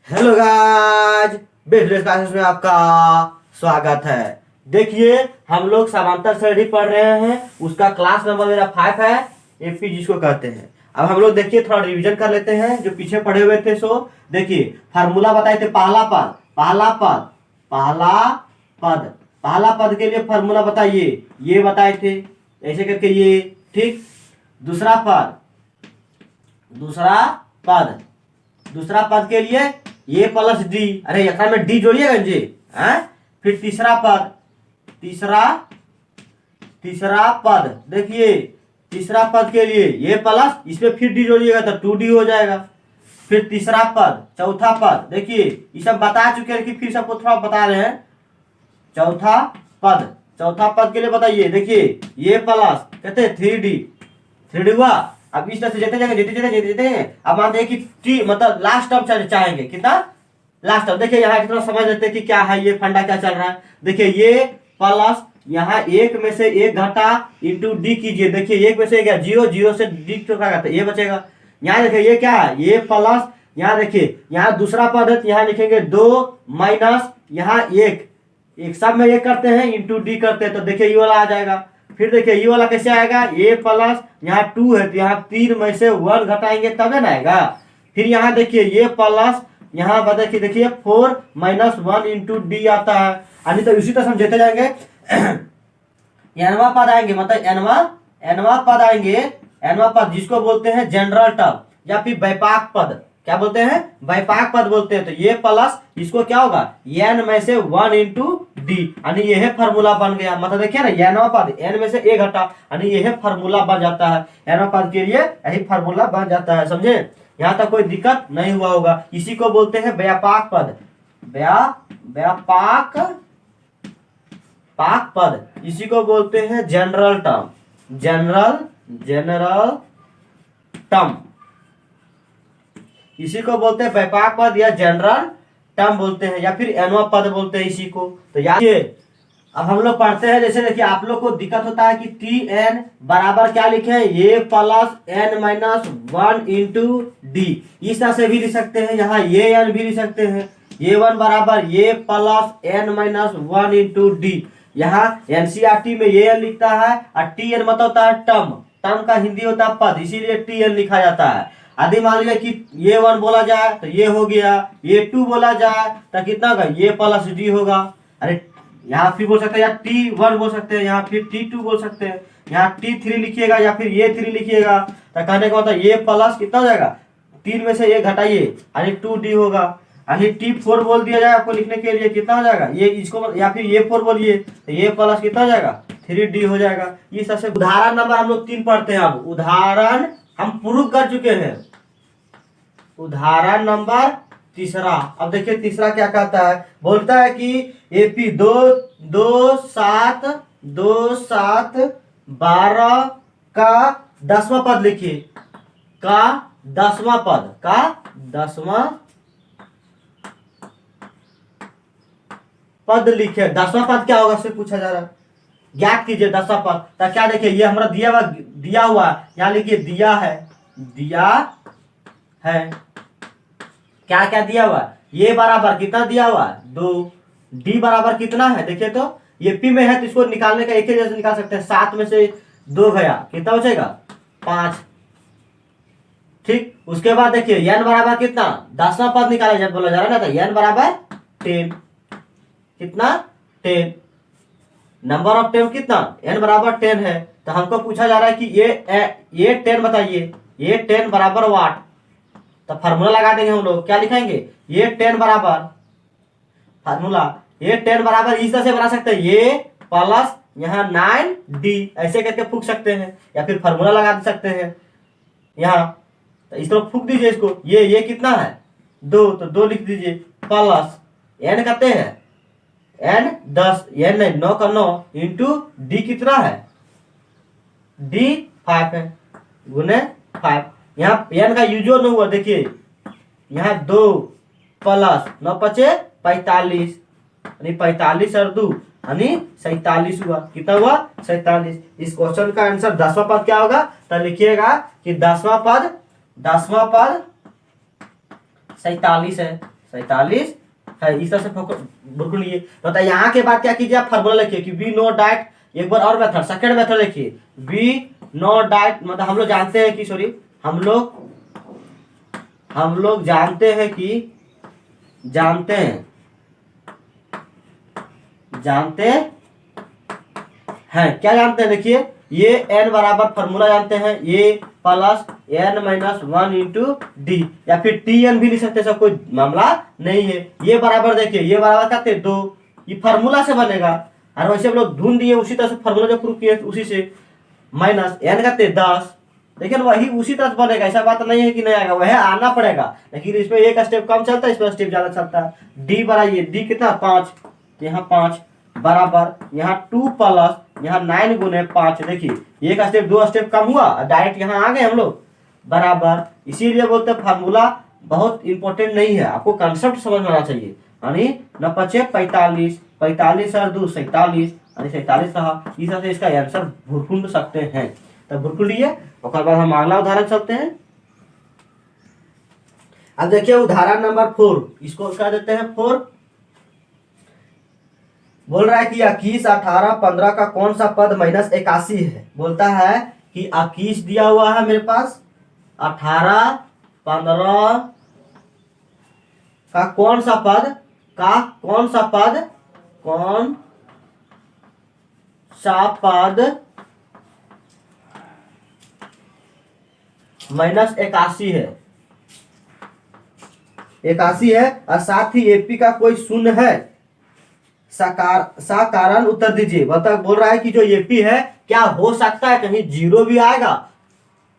Hello guys, business classes में आपका स्वागत है। देखिए, हम लोग समांतर श्रेणी पढ़ रहे हैं। उसका क्लास नंबर मेरा 5 है, एपी जिसको कहते हैं। अब हम लोग देखिए थोड़ा रिवीजन कर लेते हैं जो पीछे पढ़े हुए थे। सो देखिए, फार्मूला बताए थे। पहला पद के लिए फार्मूला बताइए, ये बताए थे ऐसे करके ये। ठीक, दूसरा पद दूसरा पद के लिए ए प्लस डी, अरे यथा में डी जोड़िएगा जी। फिर तीसरा पद देखिए, तीसरा पद के लिए ए प्लस, इसमें फिर डी जोड़िएगा तो 2d हो जाएगा। फिर तीसरा पद, चौथा पद देखिए, ये सब बता चुके हैं कि फिर सबको थोड़ा बता रहे हैं। चौथा पद के लिए बताइए, देखिए ए प्लस कहते हैं 3d हुआ। अब इस तरह से जीते हैं। अब मानते हैं कि टी मतलब लास्ट टर्म चाहेंगे कितना, लास्ट टर्म। देखिए यहाँ कितना समझ लेते हैं कि क्या है ये फंडा, क्या चल रहा है। देखिए ये प्लस, यहाँ एक में से एक घटा इंटू डी कीजिए। देखिए एक में से क्या, जीरो से डी क्या ये बचेगा। यहाँ देखिए ये क्या है, ये प्लस, यहाँ देखिए यहाँ दूसरा पद है, यहाँ लिखेंगे 2 माइनस यहाँ एक सब में एक करते हैं इंटू डी करते हैं, तो देखिए ये वाला आ जाएगा। फिर देखिए ये वाला कैसे आएगा, ए प्लस, यहाँ 2 है तो यहाँ 3 में से 1 घटाएंगे तब ना आएगा। फिर यहाँ देखिए ये प्लस, यहाँ देखिए 4 माइनस 1 इंटू डी आता है। यानी तो इसी तरह समझते जाएंगे। एनवा पद आएंगे, मतलब एनवा पद आएंगे। एनवा पद जिसको बोलते हैं जनरल टर्म या फिर व्यापक पद। क्या बोलते हैं, व्यापक पद बोलते हैं। तो ये प्लस इसको क्या होगा, एन में से 1 इंटू डी, यानी यह फार्मूला बन गया। मतलब देखिए ना, एनवा पद एन में से ए घटा, यानी यह फार्मूला बन जाता है। एनवा पद के लिए यही फार्मूला बन जाता है। समझे, यहाँ तक कोई दिक्कत नहीं हुआ होगा। इसी को बोलते हैं व्यापक पद। व्यापक पद इसी को बोलते हैं जनरल टर्म। जनरल टर्म इसी को बोलते हैं व्यापक पद या जनरल टर्म बोलते हैं, या फिर एनवा पद बोलते हैं इसी को। तो याद, अब हम लोग पढ़ते हैं। जैसे देखिए आप लोग को दिक्कत होता है कि टी एन बराबर क्या लिखे हैं, A plus N minus 1 into D. इस तरह से भी लिख सकते हैं, यहाँ ए एन भी लिख सकते हैं। ए1 बराबर A plus N minus 1 into D. यहाँ एनसीईआरटी में ए एन लिखता है, और टी एन मतलब होता है टर्म का हिंदी होता है पद, इसीलिए टी एन लिखा जाता है। आदि मान लिया कि ये 1 बोला जाए तो ये हो गया, ये 2 बोला जाए तो कितना होगा, ये प्लस डी होगा। अरे यहाँ फिर बोल सकते हैं, या T1 बोल सकते हैं, यहाँ फिर T2 बोल सकते हैं, यहाँ T3 लिखिएगा या फिर ये 3 लिखिएगा। तो कहने का मतलब ये प्लस कितना हो जाएगा, 3 में से ये घटाइए यानी 2D होगा। यानी T4 बोल दिया जाए आपको लिखने के लिए, कितना हो जाएगा ये, इसको या फिर ये 4 बोलिए तो ये प्लस कितना हो जाएगा, 3D हो जाएगा। इस तरह से उदाहरण नंबर हम लोग 3 पढ़ते हैं। अब उदाहरण हम प्रूव कर चुके हैं। उदाहरण नंबर तीसरा। अब देखिए तीसरा क्या कहता है, बोलता है कि एपी 2 7 12 का 10वां पद लिखिए। का 10वां पद लिखे। 10वां पद क्या होगा, उससे पूछा जा रहा है। ज्ञात कीजिए 10वां पद। तो क्या देखिए, ये हमारा दिया हुआ यहाँ लिखिए, दिया है क्या क्या दिया हुआ, ये बराबर कितना दिया हुआ, 2। डी बराबर कितना है, देखिए तो ये पी में है तो इसको निकालने का एक ही जैसे निकाल सकते हैं। 7 में से 2 गया, कितना बचेगा, 5। ठीक, उसके बाद देखिए एन बराबर कितना, 10वां पद निकाला जब बोला जा रहा है ना, तो एन बराबर 10। कितना, 10। नंबर ऑफ 10 कितना, एन बराबर 10 है। तो हमको पूछा जा रहा है कि ये 10 बताइए, ये 10 बराबर वाट। तो फार्मूला लगा देंगे हम लोग, क्या लिखेंगे, ये 10 बराबर, फार्मूला ये 10 बराबर इस तरह से बना सकते हैं, ये प्लस यहाँ 9D ऐसे करके फूक सकते हैं, या फिर फार्मूला लगा दे सकते हैं यहाँ। तो इस तरह फूक दीजिए इसको। ये कितना है, 2, तो 2 लिख दीजिए, प्लस एन कहते हैं, एन 10, एन नहीं 9 का 9 इंटू डी कितना है, डी 5 है, गुने 5। यहाँ एन का यूज न हुआ, देखिए यहाँ 2 प्लस 9 पचे 45, यानी 45 और 2 यानी 47 हुआ। कितना हुआ, 47। इस क्वेश्चन का आंसर 10वां पद क्या होगा, तो लिखिएगा कि 10वां पद 47 है। 47 है। इस तरह से बिल्कुल ये तो यहाँ के बाद क्या कीजिए, आप फार्मूला लिखिए कि बी नो डाइट। एक बार और मेथड, सेकंड मेथड लिखिए, बी नो डाइट मतलब हम लोग जानते हैं कि सॉरी हम लोग जानते हैं कि जानते हैं क्या जानते हैं, देखिए ये n बराबर फार्मूला जानते हैं, ये plus n minus 1 into D, या फिर tn भी लिख सकते हैं, सब कोई मामला नहीं है। ये बराबर देखिए, ये बराबर करते 2, ये फार्मूला से बनेगा, और वैसे हम लोग ढूंढ दिए उसी तरह से फार्मूला जो प्रूव किए उसी से, माइनस n करते 10, लेकिन वही उसी तरह से बनेगा, ऐसा बात नहीं है कि नहीं आएगा, वह आना पड़ेगा, लेकिन इसमें एक स्टेप कम चलता है, इसमें स्टेप ज्यादा चलता है। डी बढ़ाइए, डी कितना 5, तो यहाँ 5 बराबर यहाँ 2 प्लस यहाँ 9 गुने 5, देखिए एक स्टेप 2 स्टेप कम हुआ, डायरेक्ट यहाँ आ गए हम लोग बराबर। इसीलिए बोलते हैं फार्मूला बहुत इंपॉर्टेंट नहीं है, आपको कंसेप्ट समझ में आना चाहिए। यानी 9 5 45, 45 और 2 47, यानी 47 रहा। इस तरह से इसका आंसर भुरकुंड सकते हैं, तो भुरकुंडिए। उसके बाद हम अगला उदाहरण चलते हैं। अब देखिए उदाहरण नंबर 4, इसको क्या देते हैं 4, बोल रहा है कि 21, 18, 15 का कौन सा पद माइनस 81 है। बोलता है कि 21 दिया हुआ है मेरे पास, 18, 15 का कौन सा पद माइनस 81 है, 81 है, और साथ ही एपी का कोई शून्य है, साकारण उत्तर दीजिए। बोल रहा है कि जो एपी है क्या हो सकता है कहीं जीरो भी आएगा,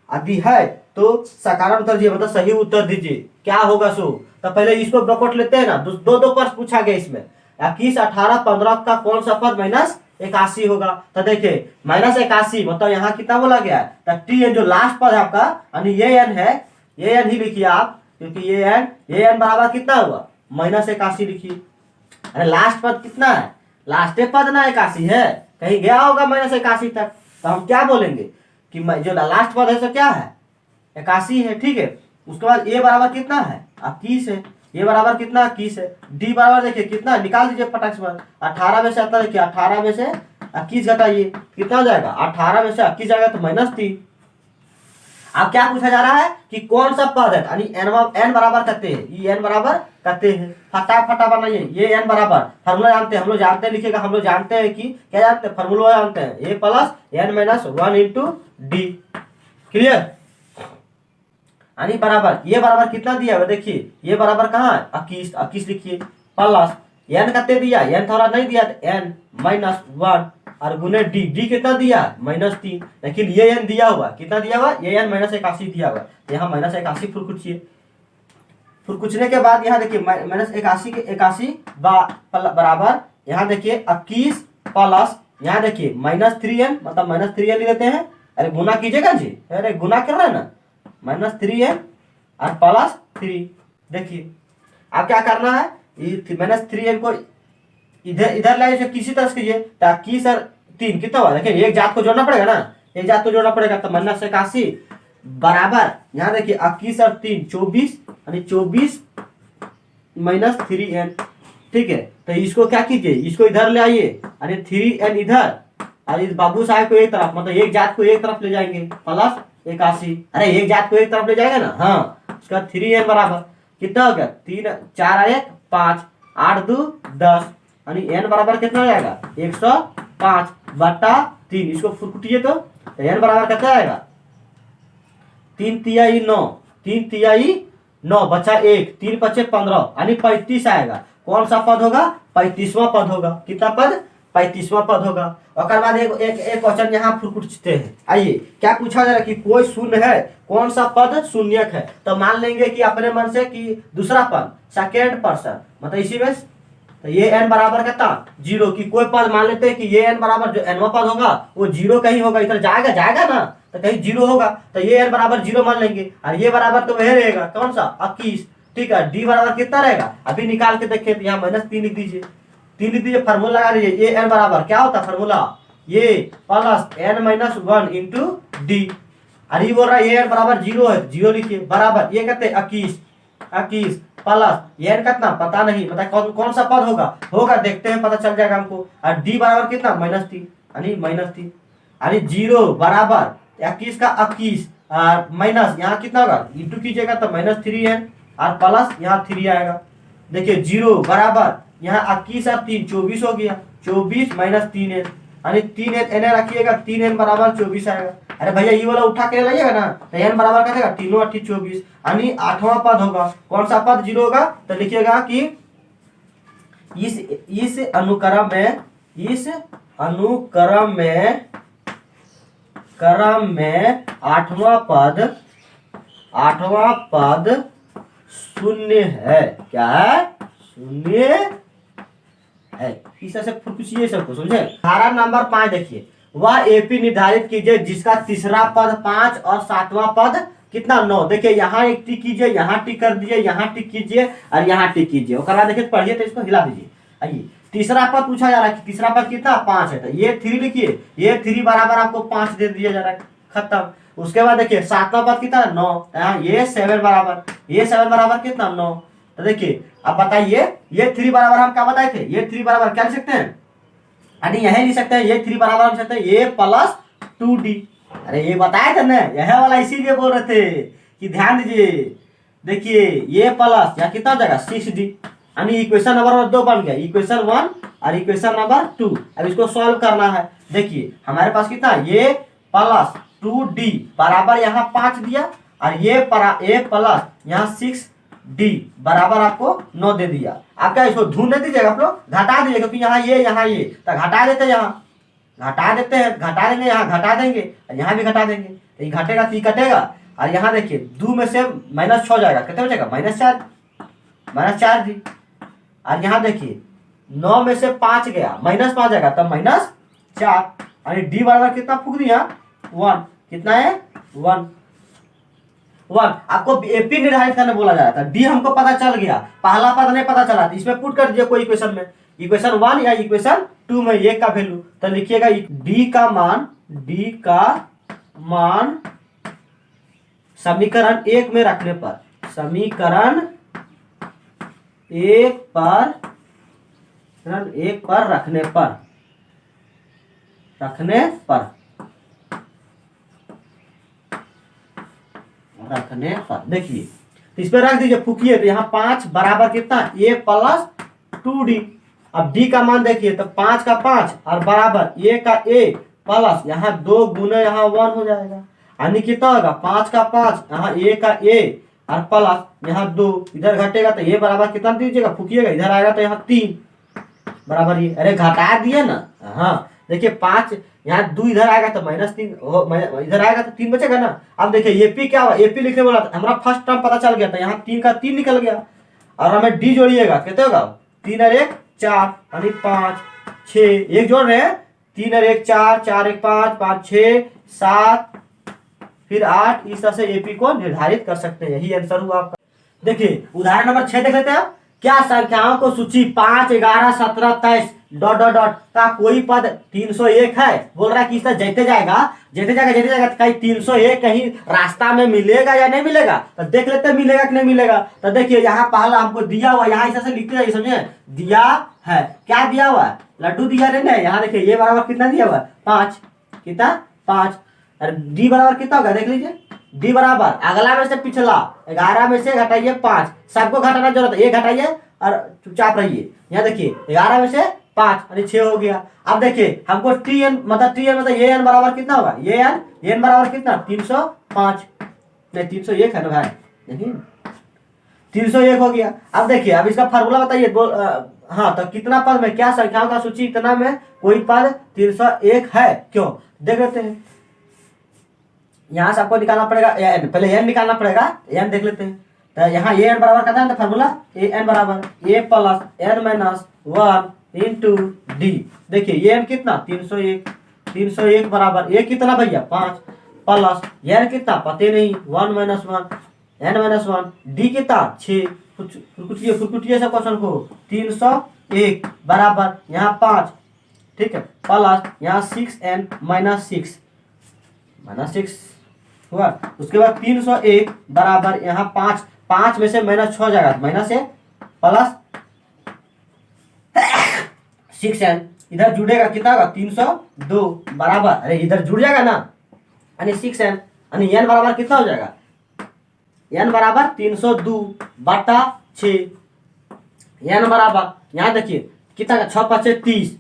यदि है तो साकारण उत्तर दीजिए, मतलब सही उत्तर दीजिए, क्या होगा सो। तो पहले इसको ब्रैकेट लेते हैं ना, दो प्रश्न पूछा गया इसमें, 21, 18, 15 का कौन सा पद माइनस 81 होगा। तो देखिए माइनस 81 मतलब यहाँ कितना बोला गया है, तो टी एन जो लास्ट पद है आपका, यानी ये एन है, ये एन ही लिखिए आप, क्योंकि ये एन बराबर कितना हुआ माइनस 81 लिखिए। अरे लास्ट पद कितना है, लास्ट पद ना 81 है, कहीं गया होगा माइनस 81 तक, तो हम क्या बोलेंगे कि जो लास्ट पद है तो क्या है 81 है, ठीक है। उसके बाद ए बराबर कितना है 21 है, ये बराबर कितना 21 है। डी बराबर देखिए कितना, निकाल दीजिए फटाक से, 18 में से आता है, देखिए 18 में से 21 घटाइए कितना हो जाएगा, 18 में से 21 जाएगा तो -3। अब क्या पूछा जा रहा है कि कौन सा पद है, यानी एन बराबर करते हैं, ये एन बराबर करते हैं, फटाफट बनाइए। ये एन बराबर फार्मूला जानते हैं, हम लोग जानते हैं, लिखेगा हम लोग जानते हैं कि क्या जानते हैं, फार्मूला जानते हैं, A plus N minus 1 into D, clear. यानी बराबर ये बराबर कितना दिया हुआ, देखिए ये बराबर कहाँ है 21 लिखिए, प्लस एन कितने दिया, एन थोड़ा नहीं दिया, एन माइनस 1 और गुने डी, डी कितना दिया -3, लेकिन ये एन दिया हुआ कितना दिया हुआ, ये एन माइनस 81 दिया हुआ, यहाँ माइनस 81 फिर कुछिए, फिर कुछने के बाद यहाँ देखिए माइनस 81 के 81 बराबर यहाँ देखिए 21 प्लस यहाँ देखिए -3n, मतलब -3n ले लेते हैं, अरे गुना कीजिएगा जी, अरे गुना कर रहे हैं ना, -3n और प्लस 3। देखिए अब क्या करना है, -3n को इधर लाइए, किसी तरह से कीजिए, ताकि सर 3 कितना हुआ, देखिए एक जात को जोड़ना पड़ेगा ना, एक जात को जोड़ना पड़ेगा, तो -81 बराबर यहाँ देखिए 21 और 3 24, यानी 24 -3n, ठीक है। तो इसको क्या कीजिए, इसको इधर ले आइए, यानी 3n इधर, और इस बाबू साहब को एक तरफ, मतलब एक जात को एक तरफ ले जाएंगे, प्लस 81, अरे एक जात को एक तरफ ले जाएगा ना, हाँ, उसका 3n बराबर कितना हो गया, 3 4 1 5 8 2 10, यानी n बराबर कितना हो जाएगा 105 बटा 3, इसको फुटकुटिए तो n बराबर कितना आएगा 3 तिहाई 9, 3 तिहाई 9 बचा 1, 3 5 15, यानी 35 आएगा। कौन सा पद होगा, 35वां पद होगा, कितना पद 35वां पद होगा। और बाद एक क्वेश्चन यहाँ पूछते हैं, आइए क्या पूछा जा रहा है कि कोई शून्य है, कौन सा पद शून्यक है, तो मान लेंगे कि अपने मन से कि दूसरा पद सेकेंड पर्सन, मतलब इसी में तो ये n बराबर कितना 0 की कोई पद मान लेते हैं कि ये n बराबर जो nवां पद होगा वो 0 कहीं होगा, इधर जाएगा ना, तो कहीं 0 होगा, तो ये n बराबर 0 मान लेंगे, और ये बराबर तो वही रहेगा, कौन सा 21, ठीक है। डी बराबर कितना रहेगा, अभी निकाल के देखिए, तो यहाँ -3 लिख दीजिए, 3 लिख दीजिए, फार्मूला लगा दीजिए, ये n बराबर क्या होता है फार्मूला, ये plus n minus 1 into D, और ये बोल रहा है ये n बराबर 0 है, 0 लिखिए, बराबर ये कहते हैं 21, 21 प्लस n कितना पता नहीं, मतलब कौन कौन सा पद होगा देखते हैं, पता चल जाएगा हमको। और d बराबर कितना -3 यानी -3 यानी 0 बराबर 21 का 21 और माइनस यहाँ कितना होगा इंटू कीजिएगा तो -3n और प्लस यहाँ 3 आएगा। देखिए 0 बराबर यहाँ 21 और 3 24 हो गया, 24 माइनस 3n यानी 3n n रखिएगा, 3n बराबर 24 आएगा। अरे भैया ये वाला उठा के लाइएगा ना तो n बराबर क्या देगा 3 8 24 यानी 8वां पद होगा। कौन सा पद 0 होगा तो लिखिएगा कि इस अनुक्रम में 8वां पद शून्य है। क्या है? शून्य है। इस तरह से पूछिए सबको, समझे। उदाहरण नंबर 5 देखिए, वह एपी निर्धारित कीजिए जिसका तीसरा पद 5 और 7वां पद कितना 9। देखिए यहाँ एक टिक कीजिए, यहाँ टिक कर दीजिए, यहाँ टिक कीजिए और यहाँ टिक कीजिए। उसके बाद देखिए पढ़िए तो इसको हिला दीजिए। आइए तीसरा पद पूछा जा रहा है कि तीसरा पद कितना 5 है, तो ये 3 लिखिए, ये 3 बराबर आपको 5 दे दिया जा रहा है, खत्म। उसके बाद देखिए 7वां पद कितना 9, ये 7 बराबर, ये 7 बराबर कितना 9। तो देखिए अब बताइए ये 3 बराबर हम क्या बताए थे, ये 3 बराबर क्या लिख सकते हैं, यानी यही लिख सकते हैं, ये 3 बराबर हम सकते हैं ये प्लस 2d। अरे ये बताए थे ना, यह वाला इसीलिए बोल रहे थे कि ध्यान दीजिए। देखिए ये प्लस यहाँ कितना हो जाएगा 6d, यानी इक्वेशन नंबर 2 बन गया, इक्वेशन 1 और इक्वेशन नंबर 2। अब इसको सॉल्व करना है। देखिए हमारे पास कितना, ये प्लस 2d बराबर यहाँ 5 दिया और ये प्लस यहाँ 6d बराबर आपको 9 दे दिया। आप क्या इसको ढूंढ दीजिएगा, आप लोग घटा दीजिए, क्योंकि यहाँ ये तो घटा देते हैं, यहाँ घटा देते हैं, घटा देंगे, यहाँ घटा देंगे, यहाँ भी घटा देंगे, तो ये घटेगा तो ये कटेगा। और यहाँ देखिए 2 में से -6 जाएगा, कितने हो जाएगा -4 दी। और यहाँ देखिए 9 में से 5 गया, -5 जाएगा तब -4, यानी d बराबर कितना फूक दिया 1, कितना है 1। आपको एपी निर्धारित करने बोला जा रहा था, डी हमको पता चल गया, पहला पद नहीं पता चला, इसमें पुट कर दीजिए कोई इक्वेशन में, इक्वेशन 1 या इक्वेशन 2 में ये का वैल्यू, तो लिखिएगा डी का मान समीकरण 1 में रखने पर, समीकरण 1 पर रखने पर देखिए तो इस पर रख दीजिए, फूकिए तो यहाँ 5 बराबर कितना a प्लस 2d। अब d का मान देखिए तो 5 का 5 और बराबर a का a प्लस यहाँ 2 गुने यहाँ 1 हो जाएगा, यानी कितना होगा 5 का 5 यहाँ a का a और प्लस यहाँ 2, इधर घटेगा तो ये बराबर कितना दीजिएगा, फूकिएगा, इधर आएगा तो यहाँ 3 बराबर ये, अरे घटा दिए ना। हाँ देखिए 5 यहाँ 2 इधर आएगा तो -3, इधर आएगा तो 3 बचेगा ना। अब देखिए एपी क्या हुआ, एपी लिखने वाला हमारा फर्स्ट टर्म पता चल गया था, यहाँ 3 का 3 निकल गया और हमें डी जोड़िएगा, कितने होगा 3 और 1 4 यानी 5 6, एक जोड़ रहे हैं 3 और 1 4 4 1 5 5 6 7 फिर 8, इस तरह से एपी को निर्धारित कर सकते हैं। यही आंसर हुआ आपका। देखिए उदाहरण नंबर 6 देख लेते हैं। क्या संख्याओं को सूची 5 11 17 23 ... का कोई पद 301 है। बोल रहा है कि इस तरह जेते जाएगा कहीं 301 कहीं रास्ता में मिलेगा या नहीं मिलेगा, तो देख लेते हैं मिलेगा कि नहीं मिलेगा। तो देखिए यहाँ पहला हमको दिया हुआ, यहाँ इस तरह से लिखते जाइए, समझे, दिया है, क्या दिया हुआ है, लड्डू दिया नहीं है। यहाँ देखिए ये बराबर कितना दिया हुआ है 5, कितना 5, अरे डी बराबर कितना होगा देख लीजिए, डी बराबर अगला में से पिछला 11 में से घटाइए 5, सबको घटाना जरूरत है, ये घटाइए और चुपचाप रहिए। यहाँ देखिए 11 में से 5 यानी 6 हो गया। अब देखिए हमको tn मतलब ये n बराबर कितना होगा, ये n बराबर कितना 305, नहीं 301 है ना भाई, नहीं 301 हो गया। अब देखिए अब इसका फार्मूला बताइए, हाँ तो कितना पद में, क्या संख्याओं का सूची इतना में कोई पद 301 है, क्यों देख लेते हैं। यहाँ से आपको निकालना पड़ेगा पहले n निकालना पड़ेगा, n देख लेते हैं। तो यहाँ a n बराबर करता है तो फार्मूला a n बराबर a plus n minus 1 into D. देखिए ये n कितना 301 बराबर a कितना भैया 5 प्लस n कितना पते नहीं 1 माइनस 1 n माइनस 1 डी कितना 6, फुटकुटिए सब क्वेश्चन को 301 बराबर यहाँ 5, ठीक है, प्लस यहाँ 6n माइनस 6 हुआ। उसके बाद 301 बराबर यहाँ 5 5 में से -6 जाएगा, माइनस है प्लस 6n, इधर जुड़ेगा कितना होगा 302 बराबर, अरे इधर जुड़ जाएगा ना, यानी 6n, यानी n बराबर कितना हो जाएगा, n बराबर 302 बटा 6, n बराबर यहाँ देखिए कितना का 6 5 30,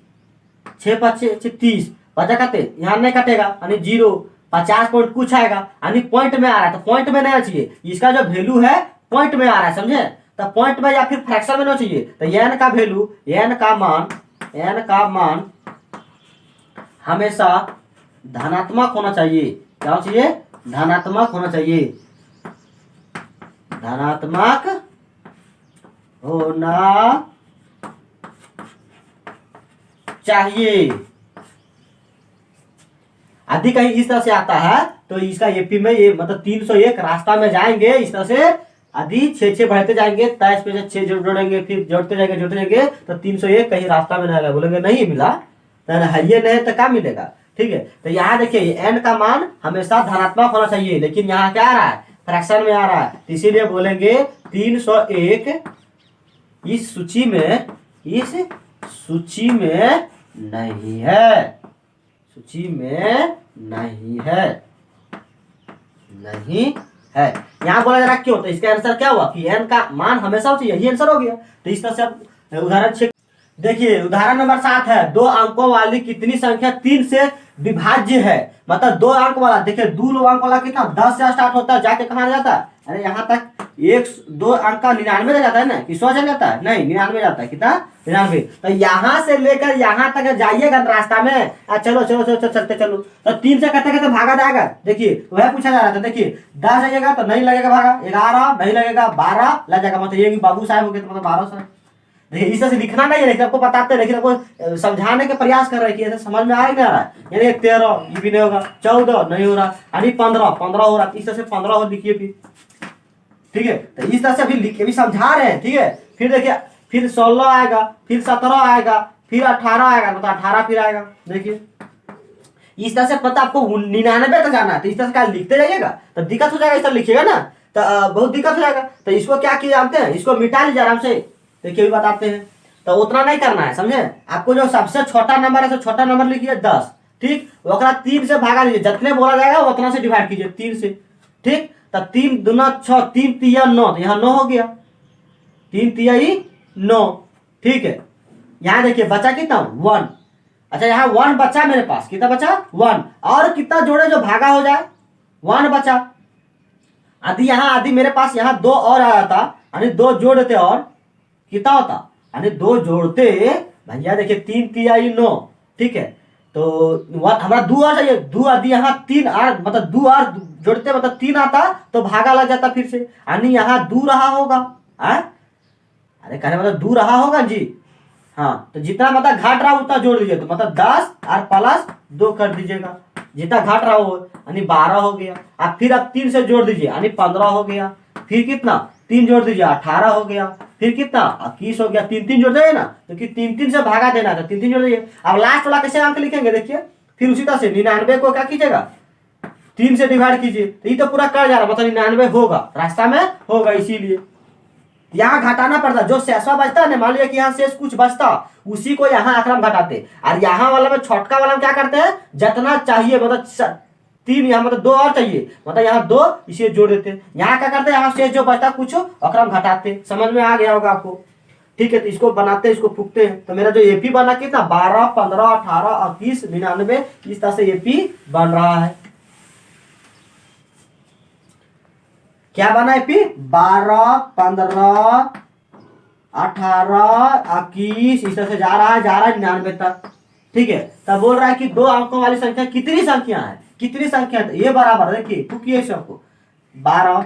6 5 30 बचा कटे, यहाँ नहीं कटेगा यानी 0, 50 पॉइंट कुछ आएगा, यानी पॉइंट में आ रहा है, तो पॉइंट में नहीं आना चाहिए, इसका जो वैल्यू है पॉइंट में आ रहा है, समझे, तो पॉइंट में या फिर फ्रैक्शन में नहीं चाहिए, तो n का वैल्यू, n का मान हमेशा धनात्मक होना चाहिए, क्या होना चाहिए, धनात्मक होना चाहिए, धनात्मक होना चाहिए। यदि कहीं इस तरह से आता है तो इसका एपी में ये मतलब 301 रास्ता में जाएंगे, इस तरह से यदि 6 बढ़ते जाएंगे, 23 पे से 6 जोड़ेंगे, फिर जोड़ते जाएंगे तो 301 कहीं रास्ता में नहीं आएगा, बोलेंगे नहीं मिला, तो ये नहीं तो क्या मिलेगा, ठीक है। तो यहाँ देखिए एन का मान हमेशा धनात्मक होना चाहिए, लेकिन यहाँ क्या आ रहा है, फ्रैक्शन में आ रहा है, तो इसीलिए बोलेंगे 301 इस सूची में नहीं है, सूची में नहीं है। यहाँ बोला जा रहा क्यों, तो इसका आंसर क्या हुआ कि n का मान हमेशा हो चाहिए, यही आंसर हो गया। तो इस तरह से आप उदाहरण चेक देखिए, उदाहरण नंबर 7 है, 2 अंकों वाली कितनी संख्या 3 से विभाज्य है, मतलब 2 अंक वाला, देखिए 2 अंक वाला कितना 10 से स्टार्ट होता है, जाके कहाँ जाता है, अरे यहाँ तक 1-2 अंक का 99 जाता है ना, कि 100 चल जाता है, नहीं 99 जाता है, कितना 99। तो यहाँ से लेकर यहाँ तक जाइएगा रास्ता में, चलो चलते चलो, तो 3 से करते करते भागा जाएगा, देखिए वह पूछा जा रहा था, देखिए 10 जाइएगा तो नहीं लगेगा भागा, 11 नहीं लगेगा, 12 लग जाएगा, मतलब ये कि बाबू साहब हो गए तो मतलब 12 साहब। देखिए इस तरह से लिखना नहीं है, लेकिन आपको बताते हैं, लेकिन आपको समझाने के प्रयास कर रहे हैं कि ऐसे समझ में आ ही नहीं आ रहा है, यानी 13 ये भी नहीं होगा, 14 नहीं हो रहा, यानी 15 हो रहा, इस तरह से 15 हो लिखिए फिर, ठीक है। तो इस तरह से अभी लिख के भी समझा रहे हैं, ठीक है। फिर देखिए फिर 16 आएगा, फिर 17 आएगा, फिर 18 आएगा, मतलब 18 फिर आएगा, देखिए इस तरह से पता आपको 99 तक जाना है, तो इस तरह से क्या लिखते जाइएगा तो दिक्कत हो जाएगा, इस तरह लिखिएगा ना तो बहुत दिक्कत हो जाएगा। तो इसको क्या किया जानते हैं, इसको मिटा लीजिए आराम से, देखिए भी बताते हैं। तो उतना नहीं करना है, समझे, आपको जो सबसे छोटा नंबर है तो छोटा नंबर लिखिए 10, ठीक, वकरा 3 से भागा लीजिए, जितने बोला जाएगा उतना से डिवाइड कीजिए 3 से, ठीक। तो 3 दूना 6, 3 तिया 9, तो यहाँ 9 हो गया, 3 तिया 9, ठीक है। यहाँ देखिए बचा कितना 1, अच्छा यहाँ 1 बचा मेरे पास, कितना बचा 1, और कितना जोड़े जो भागा हो जाए 1 बचा, आदि यहाँ आदि मेरे पास यहाँ 2 और आया था, यानी 2 जोड़ देते और कितना होता, यानी 2 जोड़ते भैया देखिए 3 तिया 9, ठीक है। तो हमारा 2 और चाहिए, 2 आदि यहाँ 3 और मतलब 2 और जोड़ते मतलब 3 आता तो भागा लग जाता फिर से, यानी यहाँ 2 रहा होगा, अरे कहने मतलब 2 रहा होगा जी, हाँ। तो जितना मतलब घाट रहा उतना जोड़ दीजिए, तो मतलब 10 और प्लस 2 कर दीजिएगा, जितना घाट रहा हो यानी 12 हो गया, अब फिर आप 3 से जोड़ दीजिए यानी 15 हो गया, फिर कितना 3 जोड़ दीजिए 18 हो गया, फिर कितना 21 हो गया, 3 जोड़ देंगे ना, तो कि 3 से भागा देना था, 3 जोड़ दीजिए। अब लास्ट वाला कैसे अंक लिखेंगे, देखिए फिर उसी तरह से 99 को क्या कीजिएगा 3 से डिवाइड कीजिए, तो ये तो पूरा कर जा रहा, मतलब 99 होगा, रास्ता में होगा, इसीलिए यहाँ घटाना पड़ता, जो शेषवा बचता है ना, मान लिया कि यहाँ शेष कुछ बचता, उसी को यहाँ आंकड़ा में घटाते, और यहाँ वाला में छोटका वाला में क्या करते हैं, जितना चाहिए मतलब 3 यहाँ मतलब 2 और चाहिए, मतलब यहाँ 2 इसे जोड़ देते, यहाँ क्या करते हैं, यहाँ शेष जो बचता कुछ आंकड़ा में घटाते, समझ में आ गया होगा आपको, ठीक है। तो इसको बनाते हैं, इसको फूकते हैं, तो मेरा जो एपी बना कितना 12 15 18 21 99, इस तरह से एपी बन रहा है। क्या बना एपी 12 15 18 21, इस तरह से जा रहा है 99 तक, ठीक है। तब बोल रहा है कि 2 अंकों वाली संख्या कितनी संख्या है, कितनी संख्या है, ये बराबर देखिए फूकिए सबको 12,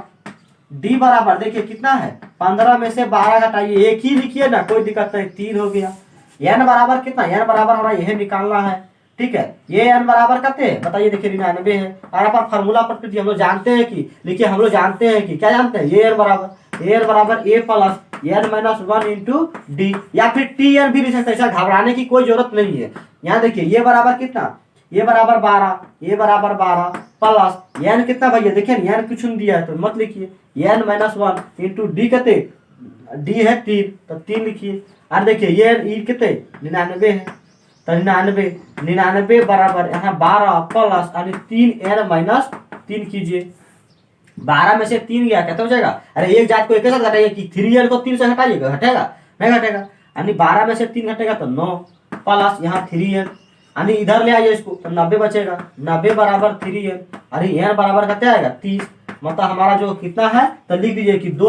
डी बराबर देखिए कितना है 15 में से 12 घटाइए, एक ही लिखिए ना, कोई दिक्कत नहीं, 3 हो गया। एन बराबर कितना, एन बराबर हमारा यह निकालना है, ठीक है। ये एन बराबर करते हैं बताइए, देखिए 99 है, और आप फार्मूला पर हम लोग जानते हैं कि लिखिए, हम लोग जानते हैं कि क्या जानते हैं, ये एन बराबर A plus N minus 1 into D, या फिर टी एन भी लिख सकते हैं, ऐसा घबराने की कोई जरूरत नहीं है। यहाँ देखिए ये बराबर कितना ये बराबर 12, ये बराबर 12 प्लस एन कितना भैया देखिए ना, एन कुछ नहीं दिया है तो मत लिखिए, एन -1 इंटू डी कितने, डी है 3 तो 3 लिखिए। और देखिए ये ई कितने 99 है तो 99 बराबर यहाँ 12 प्लस यानी 3n - 3 कीजिए। 12 में से 3 गया कैसे हो जाएगा, अरे एक जात को एक के साथ घटाइए कि 3n को 3 से घटाइएगा, घटेगा नहीं घटेगा, यानी 12 में से 3 घटेगा तो 9 प्लस यहाँ 3n, यानी इधर ले आइए इसको तो 90 बचेगा, 90 बराबर 3n, अरे n बराबर कितना आएगा 30, मतलब हमारा जो कितना है तो लिख दीजिए कि दो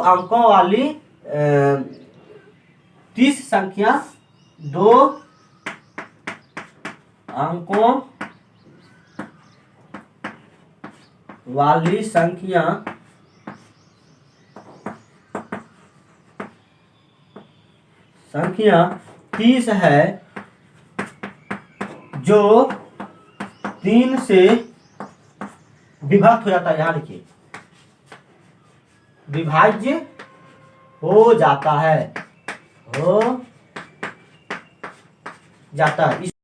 अंकों वाली 30 संख्या, 2 अंकों वाली संख्या संख्या 30 है जो 3 से विभक्त हो जाता है, यहां लिखिए विभाज्य हो जाता है, हो जाता है।